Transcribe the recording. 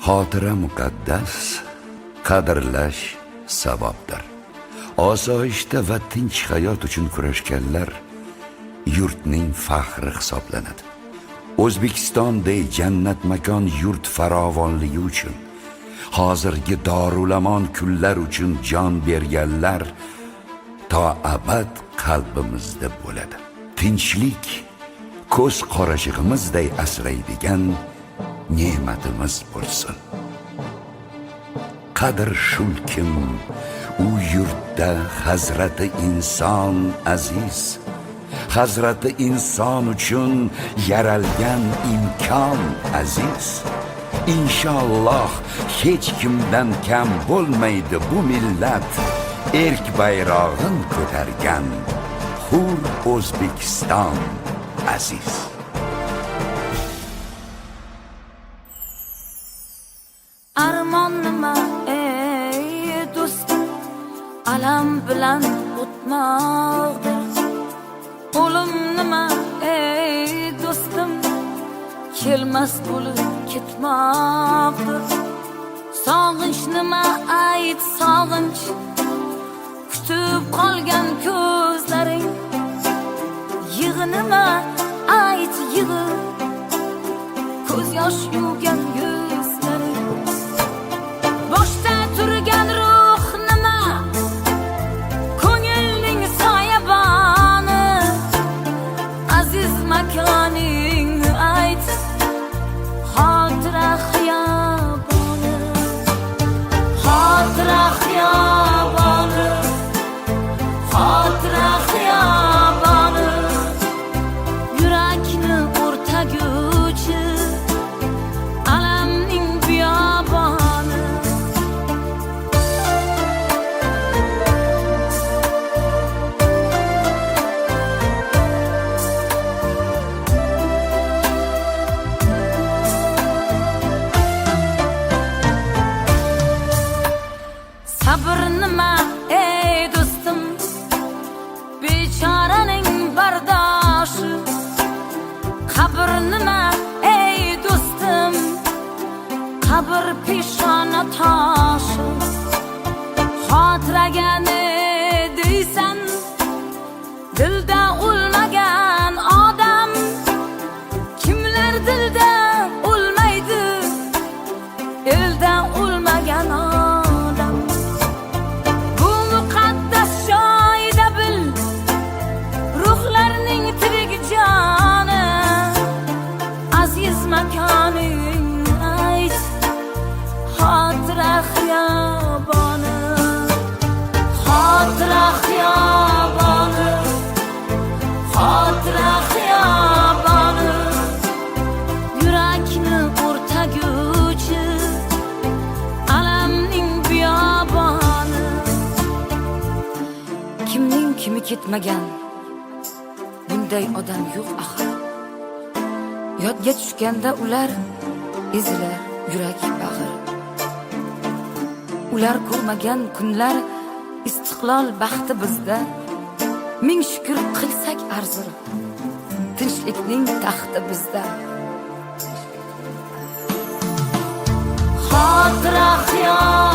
Xotira muqaddas, qadrlash savobdir. Osoyishta va tinch hayot uchun kurashganlar yurtning faxri hisoblanadi. O'zbekistonday jannat makon yurt farovonligi uchun, hozirgi dorulamon kunlar uchun jon berganlar to abad qalbimizda bo'ladi. Tinchlik ko'z qorachig'imizday asraydigan ne'matimiz bo'lsin. Qadr shulkim u yurtda hazrati inson aziz, hazrati inson uchun yaralgan imkon aziz. Inshaalloh hech kimdan kam bo'lmaydi bu millat, erk bayrog'in ko'targan hur O'zbekiston aziz. Armon nima ey do'stim, alam bilan o'tmoqdir. O'lim nima ey do'stim, kelmas bo'lib ketmoqdir. Sog'inch nima ayt sog'inch, kutib qolgan ko'zlaring. Yig'i nima ayt yig'i, ko'z yosh yuvgan yuzlaring. Boshda turgan ruh nima, ko'ngilning soyaboni. Aziz makoning ayt, xotira xiyoboni. Xotira xiyoboni, xotira xiyoboni. Yurakni o'rtaguvchi alamning biyoboni. Sabr nima ey do'stim, bechoraning bardoshi. Qabr nima ey do'stim, qabr peshona toshi. Xotiraga ne deysan, dilda o'lmagan odam. Kimlar dilda o'lmaydi, elda o'lmagan odam. Bu muqaddas joyda bil, ruhlarning tirik joni. Aziz makoning ayt, xotira xiyoboni. Xotira xiyoboni, xotira xiyoboni. Yurakni o'rtaguvchi alamning biyoboni. Kimning kimi ketmagan bunday odam yo'q axir. Yodga tushganda ular ezilar yurak bag'ir. Ular ko'rmagan kunlar istiqlol baxti bizda. Ming shukr qilsak arzir, tinchlikning taxti bizda. Xotira xiyoboni.